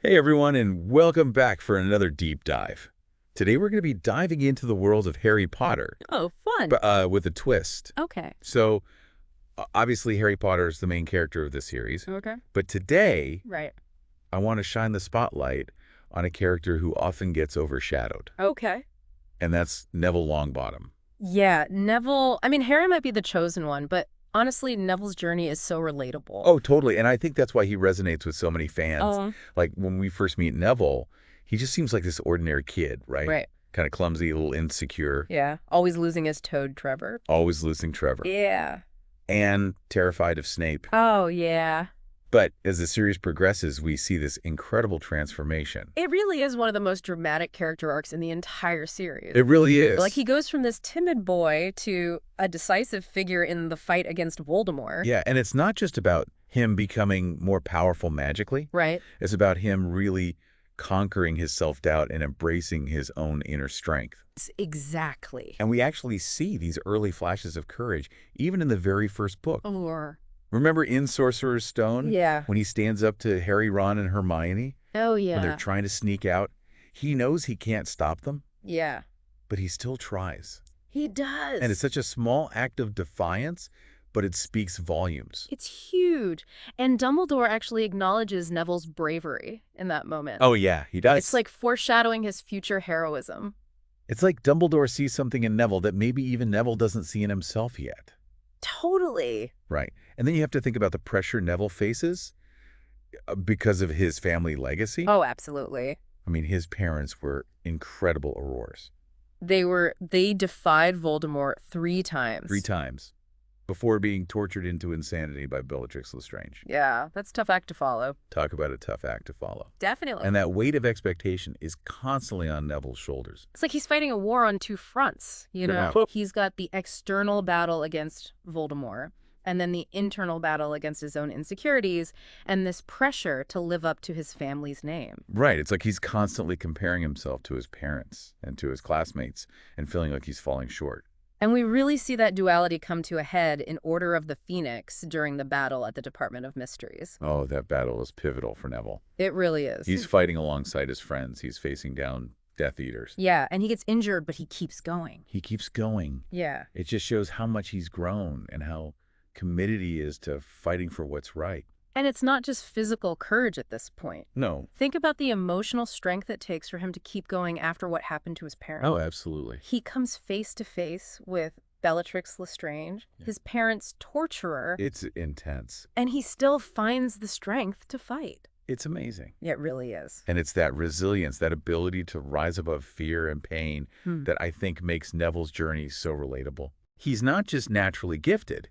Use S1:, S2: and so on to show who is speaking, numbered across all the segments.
S1: Hey everyone, and welcome back for another deep dive. Today we're going to be diving into the world of Harry Potter,
S2: Oh, fun.
S1: but with a twist.
S2: Okay.
S1: So, obviously Harry Potter is the main character of the series,
S2: Okay.
S1: but today
S2: Right.
S1: I want to shine the spotlight on a character who often gets overshadowed,
S2: Okay.
S1: and that's Neville Longbottom.
S2: Yeah, Neville. I mean, Harry might be the chosen one, but honestly, Neville's journey is so relatable.
S1: Oh, totally, and I think that's why he resonates with so many fans.
S2: Um,
S1: Like when we first meet Neville, he just seems like this ordinary kid, right?
S2: right.
S1: Kind of clumsy, a little insecure,
S2: Yeah. Always losing his toad, Trevor.
S1: always losing Trevor.
S2: Yeah.
S1: And terrified of Snape.
S2: Oh, yeah.
S1: But as the series progresses, we see this incredible transformation.
S2: It really is one of the most dramatic character arcs in the entire series.
S1: It really is.
S2: Like, he goes from this timid boy to a decisive figure in the fight against Voldemort.
S1: Yeah, and it's not just about him becoming more powerful magically.
S2: Right?
S1: It's about him really conquering his self-doubt and embracing his own inner strength.
S2: Exactly.
S1: And we actually see these early flashes of courage, even in the very first book.
S2: Or,
S1: Remember in Sorcerer's Stone?
S2: yeah.
S1: When he stands up to Harry, Ron, and Hermione?
S2: Oh,
S1: When they're
S2: yeah.
S1: trying to sneak out? He knows he can't stop them,
S2: Yeah.
S1: but he still tries.
S2: He does.
S1: And it's such a small act of defiance, but it speaks volumes.
S2: It's huge. And Dumbledore actually acknowledges Neville's bravery in that moment.
S1: Oh, yeah, he does.
S2: It's like foreshadowing his future heroism.
S1: It's like Dumbledore sees something in Neville that maybe even Neville doesn't see in himself yet.
S2: Totally.
S1: Right. And then you have to think about the pressure Neville faces because of his family legacy.
S2: Oh, absolutely.
S1: I mean, his parents were incredible aurors.
S2: They defied Voldemort 3 times.
S1: 3 times. Before being tortured into insanity by Bellatrix Lestrange.
S2: Yeah, that's a tough act to follow.
S1: Talk about a tough act to follow.
S2: Definitely.
S1: And that weight of expectation is constantly on Neville's shoulders.
S2: It's like he's fighting a war on 2 fronts, you know?
S1: Yeah.
S2: He's got the external battle against Voldemort, and then the internal battle against his own insecurities, and this pressure to live up to his family's name.
S1: Right. It's like he's constantly comparing himself to his parents and to his classmates and feeling like he's falling short.
S2: And we really see that duality come to a head in Order of the Phoenix during the battle at the Department of Mysteries.
S1: Oh, that battle is pivotal for Neville.
S2: It really is.
S1: He's fighting alongside his friends. He's facing down Death Eaters.
S2: Yeah, and he gets injured, but he keeps going.
S1: He keeps going.
S2: Yeah.
S1: It just shows how much he's grown and how committed he is to fighting for what's right.
S2: And it's not just physical courage at this point.
S1: No.
S2: Think about the emotional strength it takes for him to keep going after what happened to his parents.
S1: Oh, absolutely.
S2: He comes face to face with Bellatrix Lestrange, his parents' torturer,
S1: It's intense.
S2: and he still finds the strength to fight.
S1: It's amazing.
S2: It really is.
S1: And it's that resilience, that ability to rise above fear and pain that I think makes Neville's journey so relatable. He's not just naturally gifted.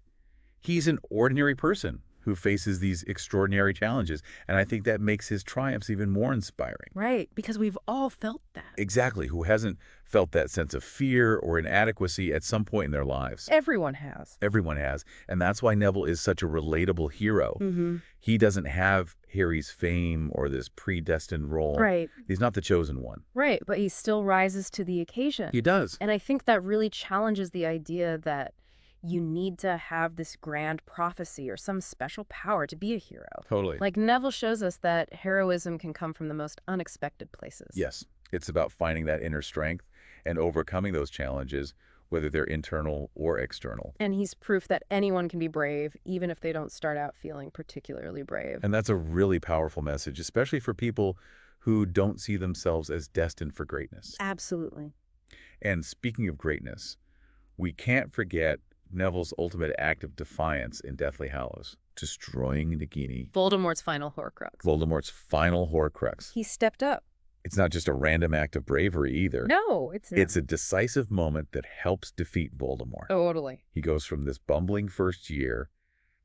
S1: He's an ordinary person who faces these extraordinary challenges. And I think that makes his triumphs even more inspiring.
S2: Right, because we've all felt that.
S1: Exactly. Who hasn't felt that sense of fear or inadequacy at some point in their lives?
S2: Everyone has.
S1: Everyone has. And that's why Neville is such a relatable hero. He doesn't have Harry's fame or this predestined role.
S2: Right.
S1: He's not the chosen one.
S2: Right, but he still rises to the occasion.
S1: He does.
S2: And I think that really challenges the idea that you need to have this grand prophecy or some special power to be a hero.
S1: Totally.
S2: Like Neville shows us that heroism can come from the most unexpected places.
S1: Yes. It's about finding that inner strength and overcoming those challenges, whether they're internal or external.
S2: And he's proof that anyone can be brave, even if they don't start out feeling particularly brave.
S1: And that's a really powerful message, especially for people who don't see themselves as destined for greatness.
S2: Absolutely.
S1: And speaking of greatness, we can't forget Neville's ultimate act of defiance in Deathly Hallows, destroying Nagini,
S2: Voldemort's final Horcrux.
S1: Voldemort's final Horcrux.
S2: He stepped up.
S1: It's not just a random act of bravery either.
S2: No, it's not.
S1: It's a decisive moment that helps defeat Voldemort.
S2: Totally.
S1: He goes from this bumbling first year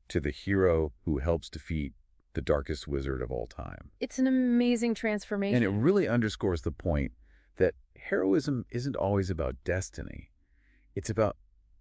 S1: to the hero who helps defeat the darkest wizard of all time.
S2: It's an amazing transformation.
S1: And it really underscores the point that heroism isn't always about destiny. It's about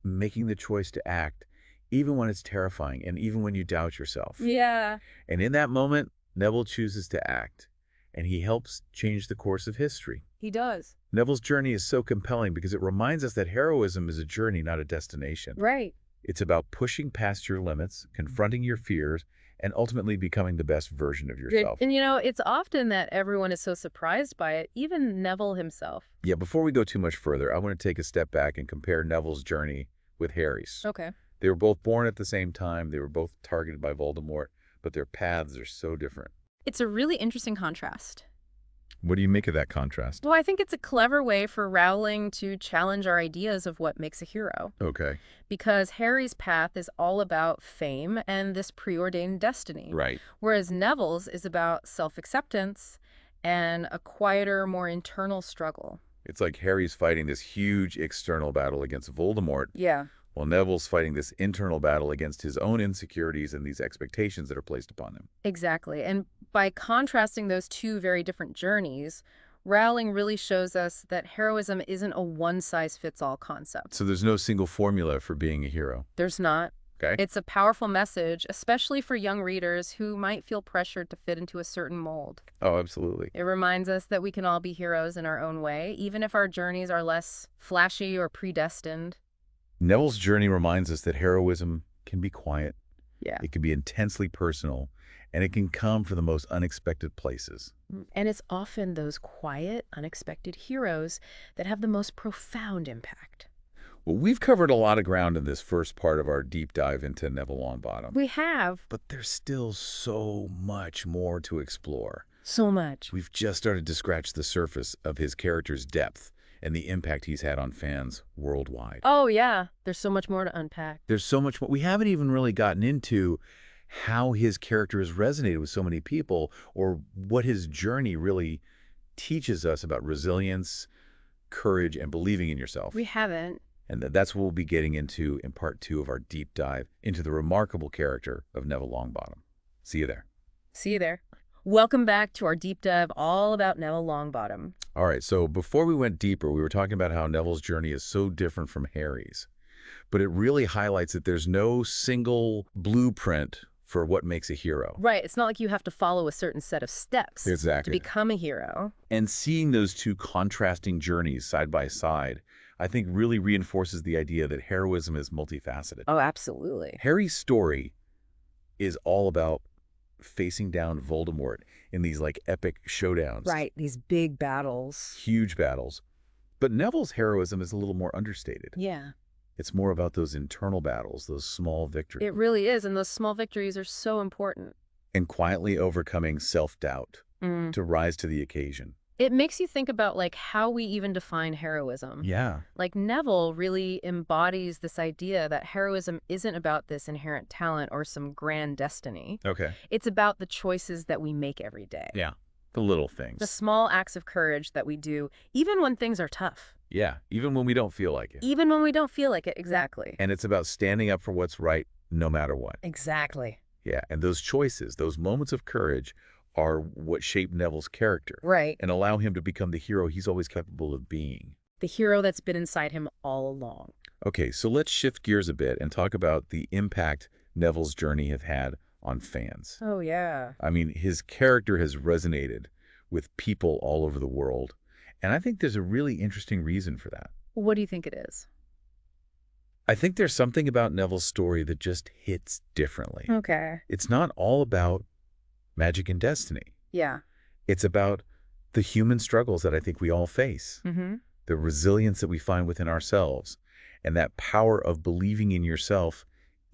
S1: making the choice to act, even when it's terrifying and even when you doubt yourself.
S2: Yeah.
S1: And in that moment, Neville chooses to act, and he helps change the course of history.
S2: He does.
S1: Neville's journey is so compelling because it reminds us that heroism is a journey, not a destination.
S2: Right.
S1: It's about pushing past your limits, confronting your fears, and ultimately becoming the best version of yourself.
S2: And it's often that everyone is so surprised by it, even Neville himself.
S1: Yeah, before we go too much further, I want to take a step back and compare Neville's journey with Harry's.
S2: Okay.
S1: They were both born at the same time. They were both targeted by Voldemort, but their paths are so different.
S2: It's a really interesting contrast.
S1: What do you make of that contrast?
S2: Well, I think it's a clever way for Rowling to challenge our ideas of what makes a hero.
S1: Okay.
S2: Because Harry's path is all about fame and this preordained destiny.
S1: Right.
S2: Whereas Neville's is about self-acceptance and a quieter, more internal struggle.
S1: It's like Harry's fighting this huge external battle against Voldemort,
S2: Yeah.
S1: while Neville's fighting this internal battle against his own insecurities and these expectations that are placed upon him.
S2: Exactly. And by contrasting those two very different journeys, Rowling really shows us that heroism isn't a one-size-fits-all concept.
S1: So there's no single formula for being a hero.
S2: There's not.
S1: Okay.
S2: It's a powerful message, especially for young readers who might feel pressured to fit into a certain mold.
S1: Oh, absolutely.
S2: It reminds us that we can all be heroes in our own way, even if our journeys are less flashy or predestined.
S1: Neville's journey reminds us that heroism can be quiet,
S2: Yeah.
S1: it can be intensely personal, and it can come from the most unexpected places.
S2: And it's often those quiet, unexpected heroes that have the most profound impact.
S1: Well, we've covered a lot of ground in this first part of our deep dive into Neville Longbottom.
S2: We have
S1: But there's still so much more to explore.
S2: so much.
S1: We've just started to scratch the surface of his character's depth and the impact he's had on fans worldwide.
S2: Oh, yeah. There's so much more to unpack.
S1: There's so much more. We haven't even really gotten into how his character has resonated with so many people, or what his journey really teaches us about resilience, courage, and believing in yourself.
S2: We haven't.
S1: And that's what we'll be getting into in part 2 of our deep dive into the remarkable character of Neville Longbottom. See you there.
S2: See you there. Welcome back to our deep dive all about Neville Longbottom.
S1: All right, so before we went deeper, we were talking about how Neville's journey is so different from Harry's. But it really highlights that there's no single blueprint for what makes a hero.
S2: Right. It's not like you have to follow a certain set of steps
S1: Exactly.
S2: to become a hero.
S1: And seeing those two contrasting journeys side by side, I think really reinforces the idea that heroism is multifaceted.
S2: Oh, absolutely.
S1: Harry's story is all about facing down Voldemort in these like epic showdowns.
S2: Right. These big battles.
S1: Huge battles. But Neville's heroism is a little more understated.
S2: Yeah.
S1: It's more about those internal battles, those small victories.
S2: It really is. And those small victories are so important.
S1: And quietly overcoming self-doubt to rise to the occasion.
S2: It makes you think about like how we even define heroism.
S1: Yeah.
S2: Like Neville really embodies this idea that heroism isn't about this inherent talent or some grand destiny.
S1: Okay.
S2: It's about the choices that we make every day.
S1: Yeah. The little things.
S2: The small acts of courage that we do, even when things are tough.
S1: Yeah. Even when we don't feel like it.
S2: Even when we don't feel like it, exactly.
S1: And it's about standing up for what's right no matter what.
S2: Exactly.
S1: Yeah. And those choices, those moments of courage are what shape Neville's character.
S2: Right.
S1: And allow him to become the hero he's always capable of being.
S2: The hero that's been inside him all along.
S1: Okay, so let's shift gears a bit and talk about the impact Neville's journey have had on fans.
S2: Oh, yeah.
S1: I mean, his character has resonated with people all over the world. And I think there's a really interesting reason for that.
S2: What do you think it is?
S1: I think there's something about Neville's story that just hits differently.
S2: Okay.
S1: It's not all about magic and destiny.
S2: Yeah.
S1: It's about the human struggles that I think we all face, the resilience that we find within ourselves, and that power of believing in yourself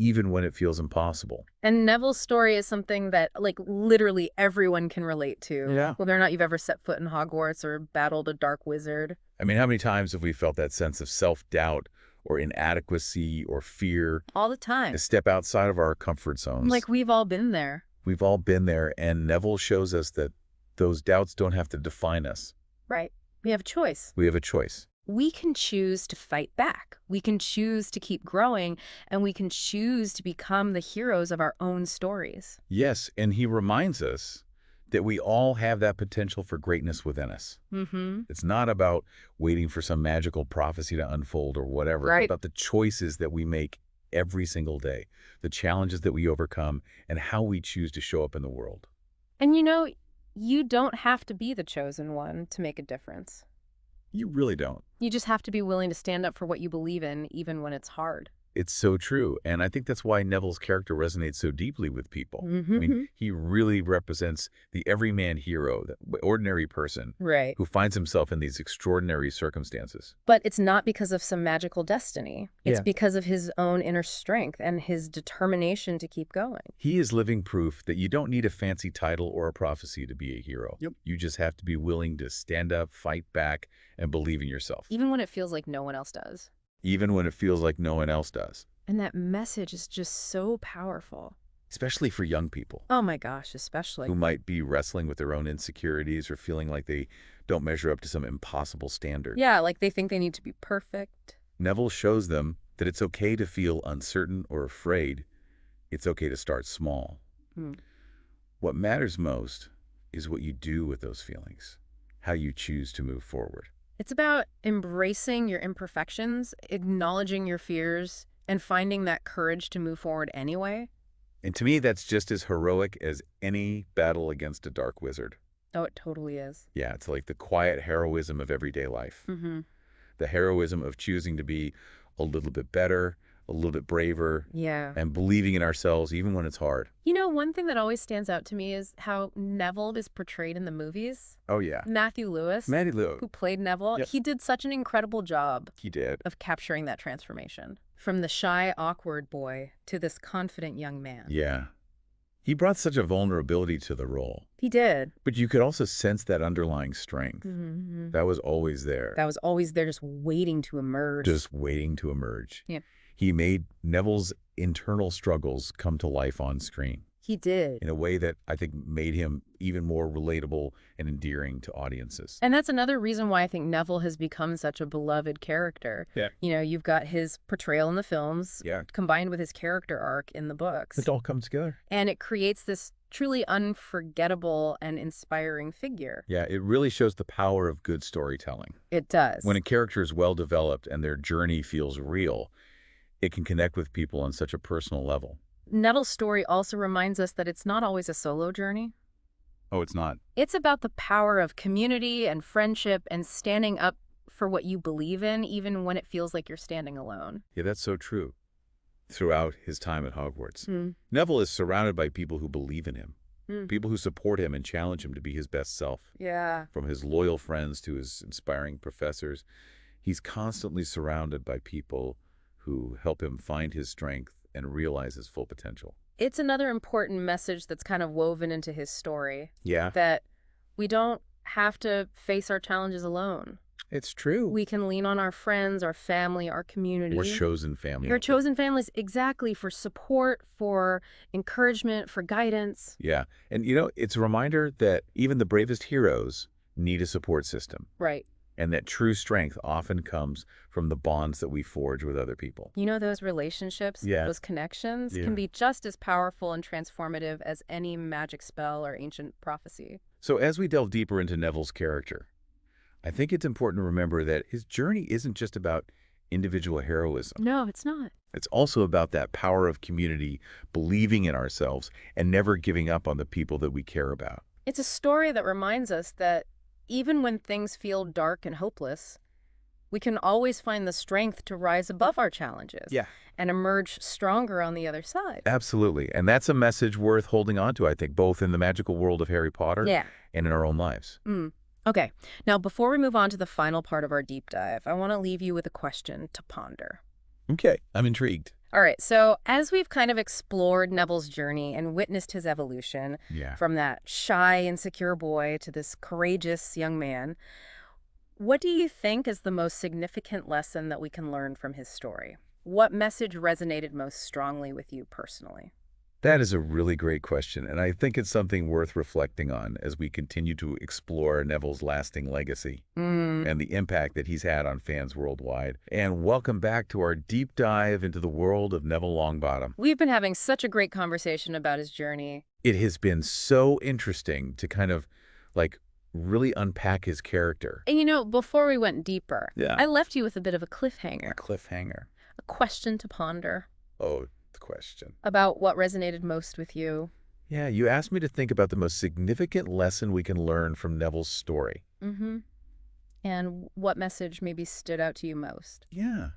S1: even when it feels impossible.
S2: And Neville's story is something that, like, literally everyone can relate to.
S1: Yeah.
S2: Whether or not you've ever set foot in Hogwarts or battled a dark wizard.
S1: I mean, how many times have we felt that sense of self-doubt or inadequacy or fear
S2: All the time.
S1: to step outside of our comfort zones?
S2: Like, we've all been there.
S1: We've all been there, and Neville shows us that those doubts don't have to define us.
S2: Right. We have a choice.
S1: We have a choice.
S2: We can choose to fight back. We can choose to keep growing, and we can choose to become the heroes of our own stories.
S1: Yes, and he reminds us that we all have that potential for greatness within us. It's not about waiting for some magical prophecy to unfold or whatever.
S2: Right.
S1: It's about the choices that we make every single day, the challenges that we overcome, and how we choose to show up in the world.
S2: And you don't have to be the chosen one to make a difference.
S1: You really don't.
S2: You just have to be willing to stand up for what you believe in, even when it's hard.
S1: It's so true. And I think that's why Neville's character resonates so deeply with people. I
S2: Mm-hmm.
S1: mean, he really represents the everyman hero, the ordinary person
S2: Right.
S1: who finds himself in these extraordinary circumstances.
S2: But it's not because of some magical destiny. It's
S1: Yeah.
S2: because of his own inner strength and his determination to keep going.
S1: He is living proof that you don't need a fancy title or a prophecy to be a hero.
S3: Yep.
S1: You just have to be willing to stand up, fight back, and believe in yourself.
S2: Even when it feels like no one else does.
S1: Even when it feels like no one else does.
S2: And that message is just so powerful.
S1: Especially for young people
S2: Oh my gosh, especially.
S1: who might be wrestling with their own insecurities or feeling like they don't measure up to some impossible standard.
S2: Yeah, like they think they need to be perfect.
S1: Neville shows them that it's okay to feel uncertain or afraid. It's okay to start small.
S2: Hmm.
S1: What matters most is what you do with those feelings, how you choose to move forward.
S2: It's about embracing your imperfections, acknowledging your fears, and finding that courage to move forward anyway.
S1: And to me, that's just as heroic as any battle against a dark wizard.
S2: Oh, it totally is.
S1: Yeah, it's like the quiet heroism of everyday life.
S2: Mm-hmm.
S1: The heroism of choosing to be a little bit better, a little bit braver,
S2: Yeah.
S1: and believing in ourselves even when it's hard.
S2: You know, one thing that always stands out to me is how Neville is portrayed in the movies.
S1: Oh, yeah.
S2: Matthew Lewis,
S1: Matty Lou.
S2: who played Neville,
S3: Yep.
S2: he did such an incredible job
S1: He did.
S2: of capturing that transformation. From the shy, awkward boy to this confident young man.
S1: Yeah. He brought such a vulnerability to the role.
S2: He did.
S1: But you could also sense that underlying strength.
S2: Mm-hmm.
S1: That was always there.
S2: That was always there, just waiting to emerge.
S1: Just waiting to emerge.
S2: Yeah.
S1: He made Neville's internal struggles come to life on screen
S2: He did.
S1: in a way that I think made him even more relatable and endearing to audiences.
S2: And that's another reason why I think Neville has become such a beloved character.
S3: Yeah.
S2: You know, you've got his portrayal in the films
S1: Yeah.
S2: combined with his character arc in the books.
S1: It all comes together.
S2: And it creates this truly unforgettable and inspiring figure.
S1: Yeah, it really shows the power of good storytelling.
S2: It does.
S1: When a character is well developed and their journey feels real, it can connect with people on such a personal level.
S2: Neville's story also reminds us that it's not always a solo journey.
S1: Oh, it's not.
S2: It's about the power of community and friendship and standing up for what you believe in, even when it feels like you're standing alone.
S1: Yeah, that's so true. Throughout his time at Hogwarts,
S2: Hmm.
S1: Neville is surrounded by people who believe in him,
S2: Hmm.
S1: people who support him and challenge him to be his best self.
S2: Yeah.
S1: From his loyal friends to his inspiring professors, he's constantly surrounded by people who help him find his strength and realize his full potential.
S2: It's another important message that's kind of woven into his story,
S1: Yeah,
S2: that we don't have to face our challenges alone.
S1: it's true.
S2: We can lean on our friends, our family, our community.
S1: We're chosen family.
S2: Your chosen families, exactly, for support, for encouragement, for guidance.
S1: Yeah, and it's a reminder that even the bravest heroes need a support system,
S2: Right.
S1: and that true strength often comes from the bonds that we forge with other people.
S2: You know, those relationships,
S1: Yeah.
S2: those connections
S1: Yeah.
S2: can be just as powerful and transformative as any magic spell or ancient prophecy.
S1: So as we delve deeper into Neville's character, I think it's important to remember that his journey isn't just about individual heroism.
S2: No, it's not.
S1: It's also about that power of community, believing in ourselves, and never giving up on the people that we care about.
S2: It's a story that reminds us that even when things feel dark and hopeless, we can always find the strength to rise above our challenges and emerge stronger on the other side.
S1: Absolutely. And that's a message worth holding on to, I think, both in the magical world of Harry Potter
S2: Yeah.
S1: and in our own lives.
S2: Okay, now before we move on to the final part of our deep dive, I want to leave you with a question to ponder.
S1: Okay, I'm intrigued.
S2: All right, so as we've kind of explored Neville's journey and witnessed his evolution
S1: Yeah.
S2: from that shy, insecure boy to this courageous young man, what do you think is the most significant lesson that we can learn from his story? What message resonated most strongly with you personally?
S1: That is a really great question, and I think it's something worth reflecting on as we continue to explore Neville's lasting legacy and the impact that he's had on fans worldwide. And welcome back to our deep dive into the world of Neville Longbottom.
S2: We've been having such a great conversation about his journey.
S1: It has been so interesting to kind of really unpack his character.
S2: And before we went deeper,
S1: Yeah.
S2: I left you with a bit of a cliffhanger,
S1: A cliffhanger.
S2: a question to ponder
S1: Oh, the question.
S2: about what resonated most with you.
S1: Yeah, you asked me to think about the most significant lesson we can learn from Neville's story.
S2: And what message maybe stood out to you most?
S1: Yeah.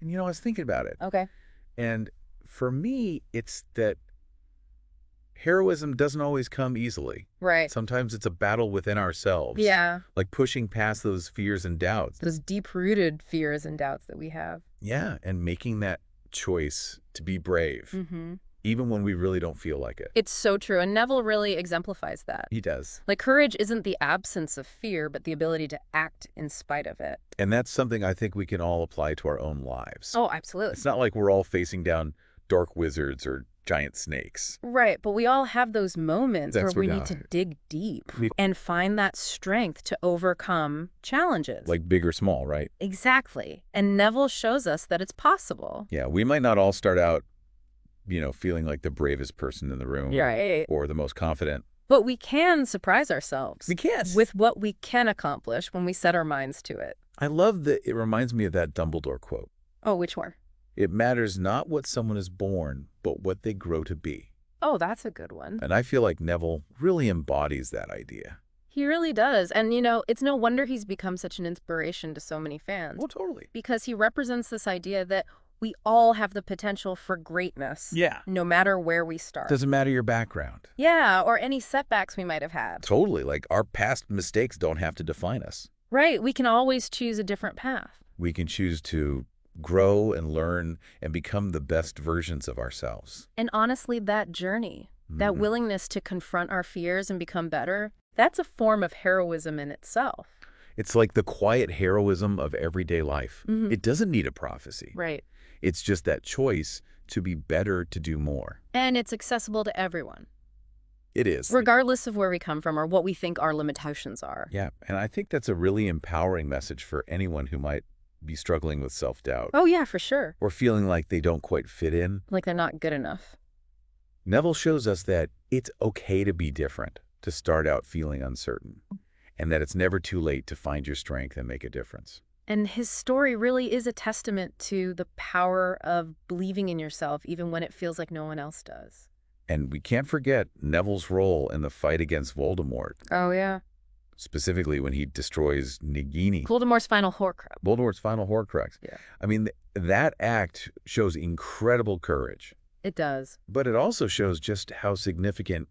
S1: And, I was thinking about it.
S2: Okay.
S1: And for me, it's that heroism doesn't always come easily.
S2: Right.
S1: Sometimes it's a battle within ourselves.
S2: Yeah.
S1: Like pushing past those fears and doubts.
S2: Those deep-rooted fears and doubts that we have.
S1: Yeah, and making that choice to be brave, even when we really don't feel like it.
S2: It's so true, and Neville really exemplifies that.
S1: He does.
S2: Like, courage isn't the absence of fear, but the ability to act in spite of it.
S1: And that's something I think we can all apply to our own lives.
S2: Oh, absolutely.
S1: It's not like we're all facing down dark wizards or giant snakes.
S2: Right, but we all have those moments where we need to
S1: That's
S2: dig deep and find that strength to overcome challenges.
S1: Like big or small, right?
S2: Exactly. And Neville shows us that it's possible.
S1: Yeah, we might not all start out, feeling like the bravest person in the room.
S2: Right.
S1: Or the most confident.
S2: But we can surprise ourselves.
S1: We can.
S2: With what we can accomplish when we set our minds to it.
S1: I love that it reminds me of that Dumbledore quote.
S2: Oh, which one?
S1: It matters not what someone is born, but what they grow to be.
S2: Oh, that's a good one.
S1: And I feel like Neville really embodies that idea.
S2: He really does. And, it's no wonder he's become such an inspiration to so many fans.
S1: Oh, totally.
S2: Because he represents this idea that we all have the potential for greatness.
S1: Yeah.
S2: No matter where we start.
S1: Doesn't matter your background.
S2: Yeah, or any setbacks we might have had.
S1: Totally. Like our past mistakes don't have to define us.
S2: Right. We can always choose a different path.
S1: We can choose to grow and learn and become the best versions of ourselves.
S2: And honestly, that journey, that willingness to confront our fears and become better, that's a form of heroism in itself.
S1: It's like the quiet heroism of everyday life. It doesn't need a prophecy.
S2: Right.
S1: It's just that choice to be better, to do more.
S2: And it's accessible to everyone.
S1: It is.
S2: Regardless of where we come from or what we think our limitations are.
S1: Yeah, and I think that's a really empowering message for anyone who might be struggling with self-doubt.
S2: Oh, yeah, for sure.
S1: Or feeling like they don't quite fit in.
S2: Like they're not good enough.
S1: Neville shows us that it's okay to be different, to start out feeling uncertain, and that it's never too late to find your strength and make a difference.
S2: And his story really is a testament to the power of believing in yourself even when it feels like no one else does.
S1: And we can't forget Neville's role in the fight against Voldemort.
S2: Oh, yeah.
S1: Specifically when he destroys Nagini.
S2: Voldemort's final Horcrux.
S1: Voldemort's final Horcrux.
S2: Yeah.
S1: I mean, that act shows incredible courage.
S2: It does.
S1: But it also shows just how significant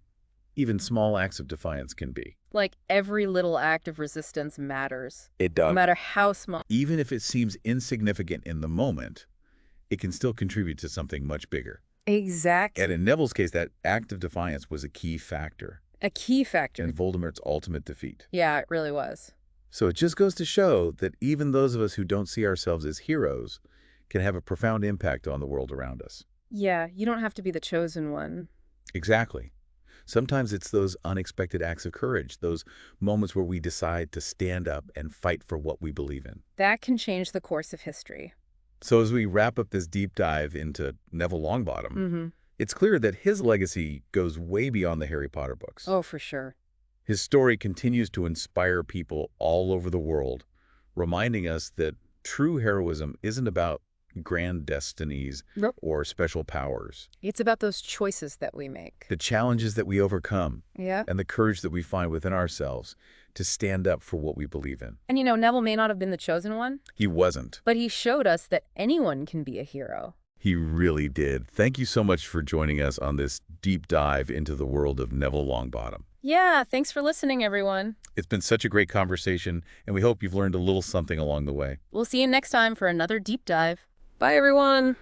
S1: even small acts of defiance can be.
S2: Like every little act of resistance matters.
S1: It does.
S2: No matter how small.
S1: Even if it seems insignificant in the moment, it can still contribute to something much bigger.
S2: Exactly.
S1: And in Neville's case, that act of defiance was a key factor.
S2: A key factor.
S1: In Voldemort's ultimate defeat.
S2: Yeah, it really was.
S1: So it just goes to show that even those of us who don't see ourselves as heroes can have a profound impact on the world around us.
S2: Yeah, you don't have to be the chosen one.
S1: Exactly. Sometimes it's those unexpected acts of courage, those moments where we decide to stand up and fight for what we believe in.
S2: That can change the course of history.
S1: So as we wrap up this deep dive into Neville Longbottom, it's clear that his legacy goes way beyond the Harry Potter books.
S2: Oh, for sure.
S1: His story continues to inspire people all over the world, reminding us that true heroism isn't about grand destinies or special powers.
S2: It's about those choices that we make.
S1: The challenges that we overcome.
S2: Yeah.
S1: And the courage that we find within ourselves to stand up for what we believe in.
S2: And Neville may not have been the chosen one.
S1: He wasn't.
S2: But he showed us that anyone can be a hero.
S1: He really did. Thank you so much for joining us on this deep dive into the world of Neville Longbottom.
S2: Yeah, thanks for listening, everyone.
S1: It's been such a great conversation, and we hope you've learned a little something along the way.
S2: We'll see you next time for another deep dive. Bye, everyone.